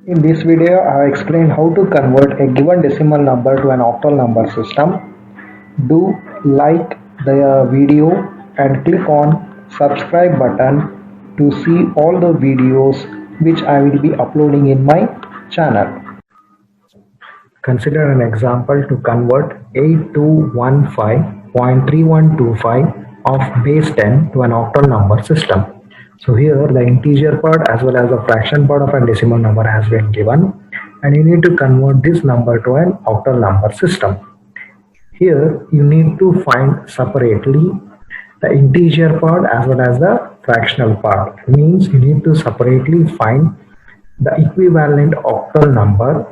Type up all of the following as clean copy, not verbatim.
In this video, I have explained how to convert a given decimal number to an octal number system. Do like the video and click on subscribe button to see all the videos which I will be uploading in my channel. Consider an example to convert 8215.3125 of base 10 to an octal number system. So here the integer part as well as the fraction part of a decimal number has been given, and you need to convert this number to an octal number system. Here you need to find separately the integer part as well as the fractional part. It means you need to separately find the equivalent octal number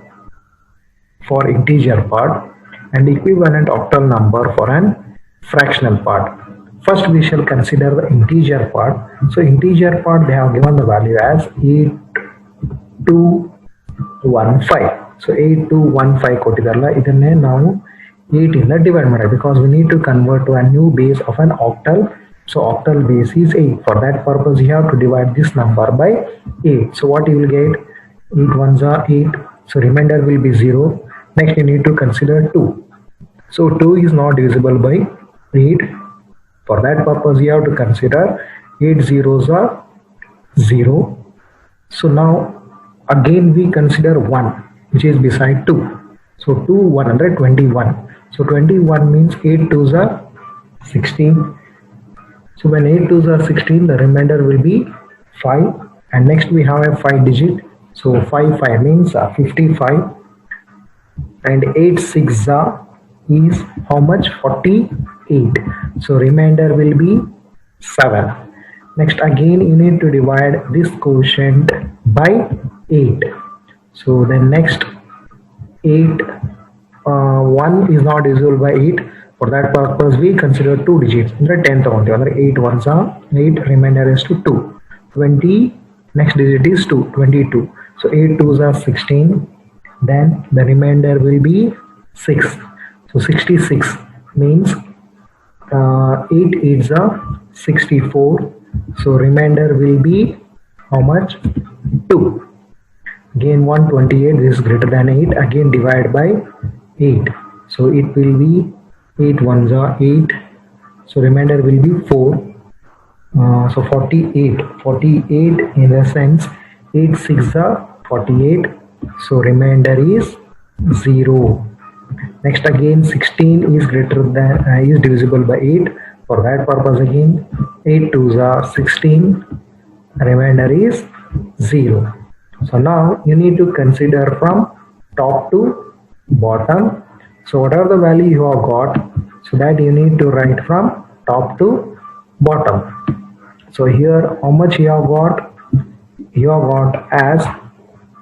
for integer part and equivalent octal number for an fractional part. First we shall consider the integer part. So integer part they have given the value as 8215. So 8215 ಕೊಟ್ಟಿದ್ದಾರಲ್ಲ ಇದನ್ನೇ ನಾವು 8 ಇಂದ divide ಮಾಡಿ because we need to convert to a new base of an octal. So octal base is 8. For that purpose you have to divide this number by 8. So what you will get? 8 ones are 8. So remainder will be 0. Next you need to consider 2. So 2 is not divisible by 8. For that purpose you have to consider 8 zeros are 0. So now again we consider 1 which is beside 2. So 2 121. So 21 means 8 twos are 16. So when 8 twos are 16, the remainder will be 5. And next we have a 5 digit. So 5 means 55. And 8 6 is how much? 48. So remainder will be 7. Next again you need to divide this quotient by 8. So the next 8 1 is not divisible by 8. For that purpose we consider 2 digits. Under 10 ತಗೊಂತೀವಿ 8 ones are 8, remainder is to 2. 20, next digit is 2, 22. So 8 twos are 16. Then the remainder will be 6. So 66 means 8 8s are 64. So remainder will be how much? 2. Again 128, this is greater than 8. Again divide by 8. So it will be 8 ones are 8. So remainder will be 4. So 48. 48 in the sense 8 6 are 48. So remainder is 0. Next again 16 is greater than is divisible by 8. For that purpose again 8 twos are 16. Remainder is 0. So now you need to consider from top to bottom. So whatever the value you have got, so that you need to write from top to bottom. So here how much you have got? You have got as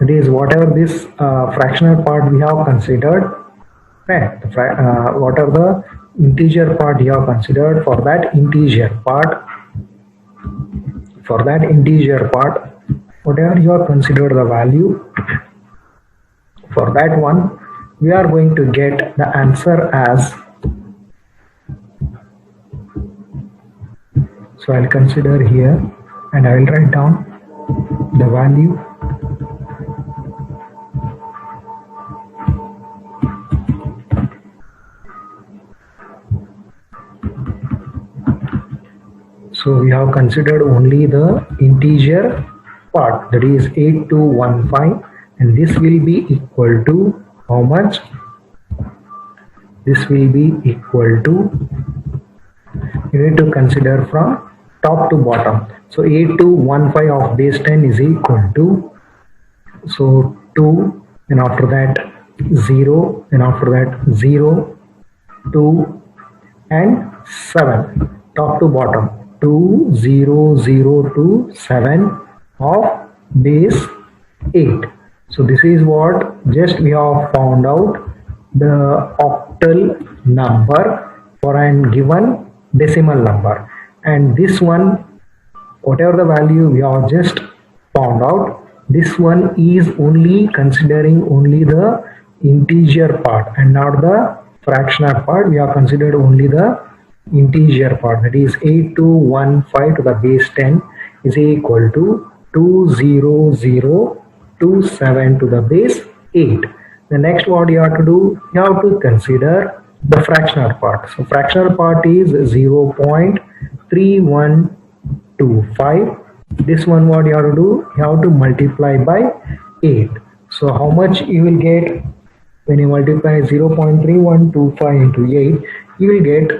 it is whatever this fractional part we have considered, right? Whatever the integer part you have considered, for that integer part, whatever you have considered the value, for that one we are going to get the answer as, so I'll consider here and I will write down the value. So we have considered only the integer part, that is 8215, and this will be equal to how much? This will be equal to, you need to consider from top to bottom. So 8215 of base 10 is equal to, so 2, and after that 0, and after that 0, 2 and 7. Top to bottom 2 0 0 2 7 of base 8. So this is what just we have found out the octal number for an given decimal number, and this one whatever the value we have just found out, this one is only considering only the integer part and not the fractional part. We have considered only the integer part, that is 8215 to the base 10 is equal to 2002 27 to the base 8. The next what you have to do, you have to consider the fractional part. So fractional part is 0.3125. This one what you have to do, you have to multiply by 8. So how much you will get when you multiply 0.3125 into 8, you will get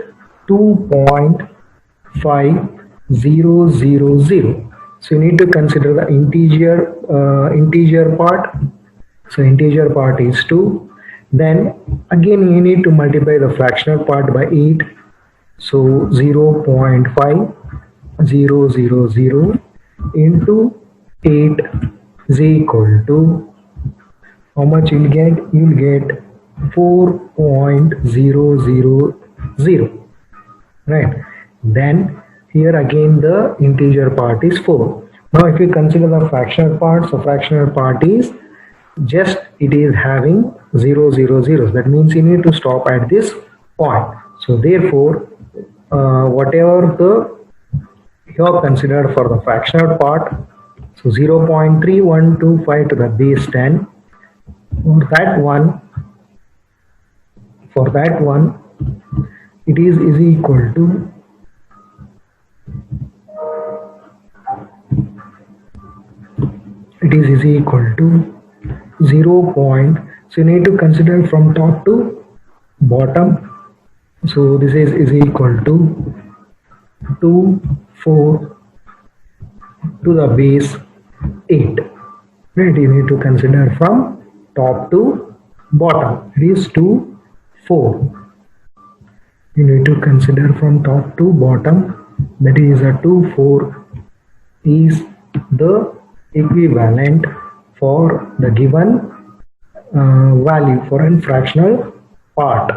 2.5000. So you need to consider the integer part. So integer part is 2. Then again you need to multiply the fractional part by 8. So 0.5000 into 8 is equal to, how much you'll get? You'll get 4.000. Right. Then here again the integer part is 4. Now if you consider the fractional part, so fractional part is just it is having 0 0 zeros. That means you need to stop at this point. So therefore whatever you have considered for the fractional part, so 0.3125 to the base 10, for that one it is equal to 0. So you need to consider from top to bottom. So this is equal to 24 to the base 8. Right? You need to consider from top to bottom. It is 2 4. You need to consider from top to bottom. That is a 2 4 is the equivalent for the given value for a fractional part.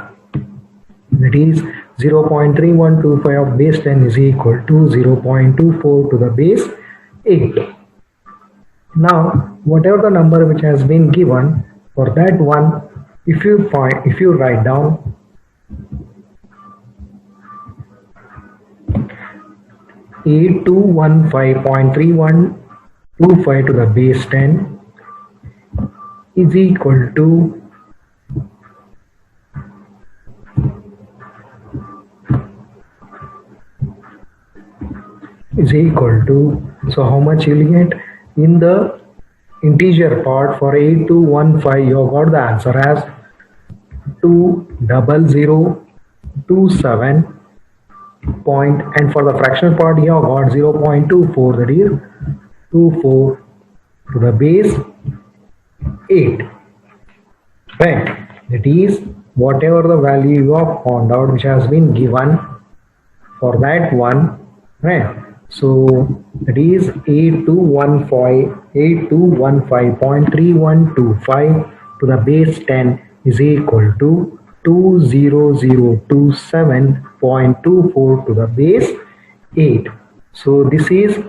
That is 0.3125 of base 10 is equal to 0.24 to the base 8. Now whatever the number which has been given, for that one, if you write down 8215.3125 to the base 10 is equal to 0. So how much you will get in the integer part? For 8215 you got the answer as 20027 point, and for the fractional part you have got 0.24, that is 24 to the base 8. Right, that is whatever the value you have found out which has been given for that one. Right, so that is 8215.3125 to the base 10 is equal to 20027.24 to the base 8. So this is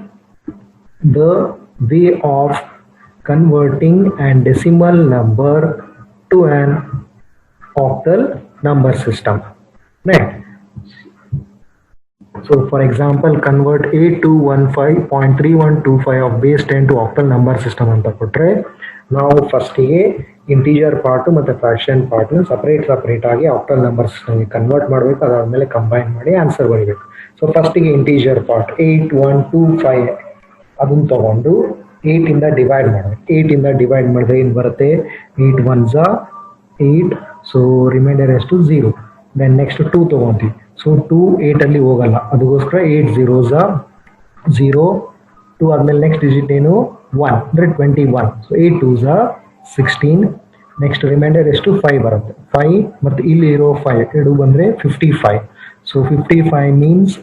the way of converting a decimal number to an octal number system. Right. So for example, convert 8215.3125 of base 10 to octal number system anta kotre, now first ಗೆ integer part ಮತ್ತೆ fraction part separate ಆಗಿ octal number system ಗೆ convert ಮಾಡಬೇಕು, ಅದಾದ್ಮೇಲೆ combine ಮಾಡಿ answer ಬರೀಬೇಕು. So first ಗೆ integer part 8125 ಅದನ್ನ ತಗೊಂಡು 8 ಇಂದ ಡಿವೈಡ್ ಮಾಡಬೇಕು. 8 ಇಂದ ಡಿವೈಡ್ ಮಾಡಿದ್ರೆ ಏನು ಬರುತ್ತೆ? 8 1s 8, ಸೊ ರಿಮೈಂಡರ್ ಎಷ್ಟು 0. Then next 2 ತಗೊಂತೀವಿ. ಸೊ 2 8 ಅಲ್ಲಿ ಹೋಗಲ್ಲ, ಅದಕ್ಕೋಸ್ಕರ 8 zeros 0. 2 ಆದ್ಮೇಲೆ ನೆಕ್ಸ್ಟ್ ಡಿಜಿಟ್ ಏನು 1 ಅಂದ್ರೆ 21. So 8 2s 16. ನೆಕ್ಸ್ಟ್ ರಿಮೈಂಡರ್ ಎಷ್ಟು 5 ಬರುತ್ತೆ. 5 ಮತ್ತು ಇಲ್ಲಿ ಇರೋ 5 ಎರಡು ಬಂದ್ರೆ 55. So 55 means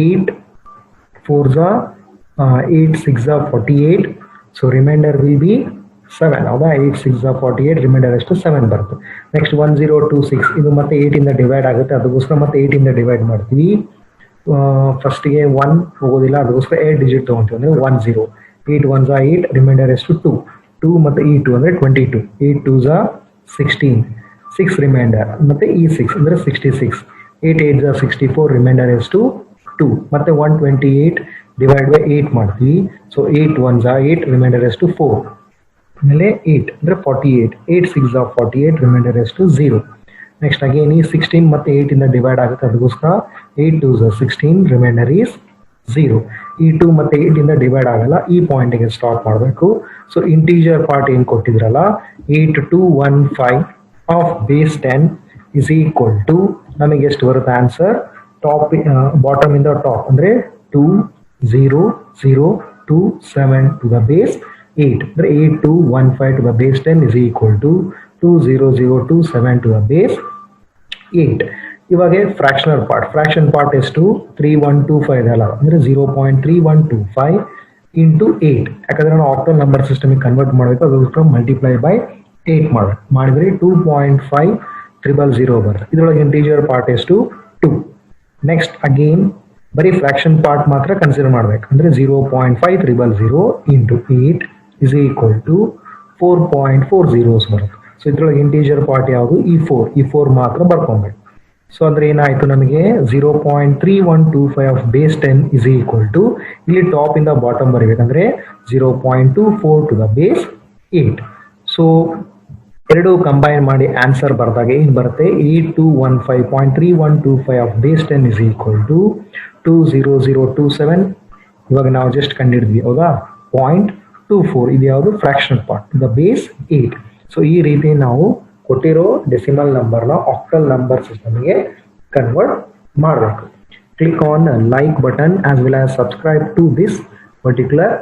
8 4s 8 6 48. So remainder will be 7. ಹೌದಾ? 8 6 48, ರಿಮೈಂಡರ್ ಎಷ್ಟು 7 ಬರುತ್ತೆ. ನೆಕ್ಸ್ಟ್ 1026 ಇದು ಮತ್ತೆ 8 ಇಂದ ಡಿವೈಡ್ ಆಗುತ್ತೆ, ಅದಕ್ಕೋಸ್ಕರ ಮತ್ತೆ 8 ಇಂದ ಡಿವೈಡ್ ಮಾಡ್ತೀವಿ. ಫಸ್ಟ್ಗೆ 1 ಹೋಗೋದಿಲ್ಲ, ಅದಕ್ಕೋಸ್ಕರ 8 ಡಿಜಿಟ್ ತೊಗೊತೀವಿ ಅಂದರೆ 10. 8 1s 8, ರಿಮೈಂಡರ್ ಎಷ್ಟು 2. 2 ಮತ್ತು ಈ 2 ಅಂದರೆ 22. 8 2s 16, 6 ರಿಮೈಂಡರ್ ಮತ್ತೆ ಈ 6 ಅಂದರೆ 66. 8 8s 64, ರಿಮೈಂಡರ್ ಎಷ್ಟು 2. ಮತ್ತೆ 128 ಡಿವೈಡ್ ಬೈ 8 ಮಾಡ್ತೀವಿ. ಸೊ 8 1s 8, ರಿಮೈಂಡರ್ ಎಷ್ಟು 4. ಆಮೇಲೆ 8 ಅಂದರೆ 48, 8 6 48, ರಿಮೈಂಡರ್ ಎಷ್ಟು 0. ನೆಕ್ಸ್ಟ್ ಅಗೇನ್ ಈ 16 ಮತ್ತೆ 8 ಇಂದ ಡಿವೈಡ್ ಆಗುತ್ತೆ, ಅದಕ್ಕೋಸ್ಕರ 8 2 16, ರಿಮೈಂಡರ್ ಈಸ್ 0. ಈ 2 ಮತ್ತೆ 8 ಇಂದ ಡಿವೈಡ್ ಆಗಲ್ಲ, ಈ ಪಾಯಿಂಟಿಗೆ ಸ್ಟಾಪ್ ಮಾಡಬೇಕು. ಸೊ ಇಂಟೀಜರ್ ಪಾರ್ಟ್ ಏನು ಕೊಟ್ಟಿದ್ರಲ್ಲ 8215 of base 10 is equal to ನಮಗೆ ಎಷ್ಟು ಬರುತ್ತೆ ಆನ್ಸರ್, ಟಾಪ್ ಬಾಟಮ್ ಇಂದ ಟಾಪ್ ಅಂದರೆ 20027 ಟು ದ ಬೇಸ್ 8 ಅಂದರೆ 8215 to the base 10 is equal to 20027 to the base 8. ಇವಾಗ ಫ್ರಾಕ್ಷನಲ್ ಪಾರ್ಟ್, ಫ್ರಾಕ್ಷನ್ ಪಾರ್ಟ್ ಎಷ್ಟು 3125 ಅಲ್ಲ ಅಂದರೆ 0.3125 ಇಂಟು 8, ಯಾಕಂದ್ರೆ ನಾವು ಆಕ್ಟಲ್ ನಂಬರ್ ಸಿಸ್ಟಮಿಗೆ ಕನ್ವರ್ಟ್ ಮಾಡಬೇಕು, ಅದಕ್ಕೋಸ್ಕರ ಮಲ್ಟಿಪ್ಲೈ ಬೈ 8 ಮಾಡಬೇಕು. ಮಾಡಿದ್ರೆ 2.5000 ಬರುತ್ತೆ. ಇದರೊಳಗೆ ಇಂಟೀಜರ್ ಪಾರ್ಟ್ ಎಷ್ಟು 2. ನೆಕ್ಸ್ಟ್ ಅಗೇನ್ ಬರೀ ಫ್ರಾಕ್ಷನ್ ಪಾರ್ಟ್ ಮಾತ್ರ ಕನ್ಸಿಡರ್ ಮಾಡಬೇಕು, ಅಂದರೆ 0.5000 ಇಂಟು 8 ಇಸ್ ಈಕ್ವಲ್ ಟು 4.40 ಬರುತ್ತೆ. ಸೊ ಇದರೊಳಗೆ ಇಂಟೀಜರ್ ಪಾರ್ಟ್ ಯಾವುದು ಈ 4 ಮಾತ್ರ ಬರ್ಕೊಬೇಕು. ಸೊ ಅಂದ್ರೆ ಏನಾಯ್ತು ನಮಗೆ 0.3125 of base 10 is equal to ಇಲ್ಲಿ ಟಾಪ್ ಇಂದ ಬಾಟಮ್ ಬರೀಬೇಕಂದ್ರೆ 0.24 ಟು ದ ಬೇಸ್ 8. ಸೊ ಎರಡು ಕಂಬೈನ್ ಮಾಡಿ ಆನ್ಸರ್ ಬರೆದಾಗ ಏನು ಬರುತ್ತೆ 8215.3125 of base 10 is equal to 20027. ಇವಾಗ ನಾವು ಜಸ್ಟ್ ಕಂಡಿಡಿದ್ವಿ ಹೌದಾ 0.24, ಇದು ಯಾವುದು fractional part the base 8. So ಈ ರೀತಿ ನಾವು ಕೊಟ್ಟಿರೋ ಡೆಸಿಮಲ್ ನಂಬರ್ನ ಆಕ್ಟಲ್ ನಂಬರ್ ಸಿಸ್ಟಮ್ಗೆ ಕನ್ವರ್ಟ್ ಮಾಡಬೇಕು. Click on like button as well as subscribe to this particular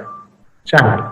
channel.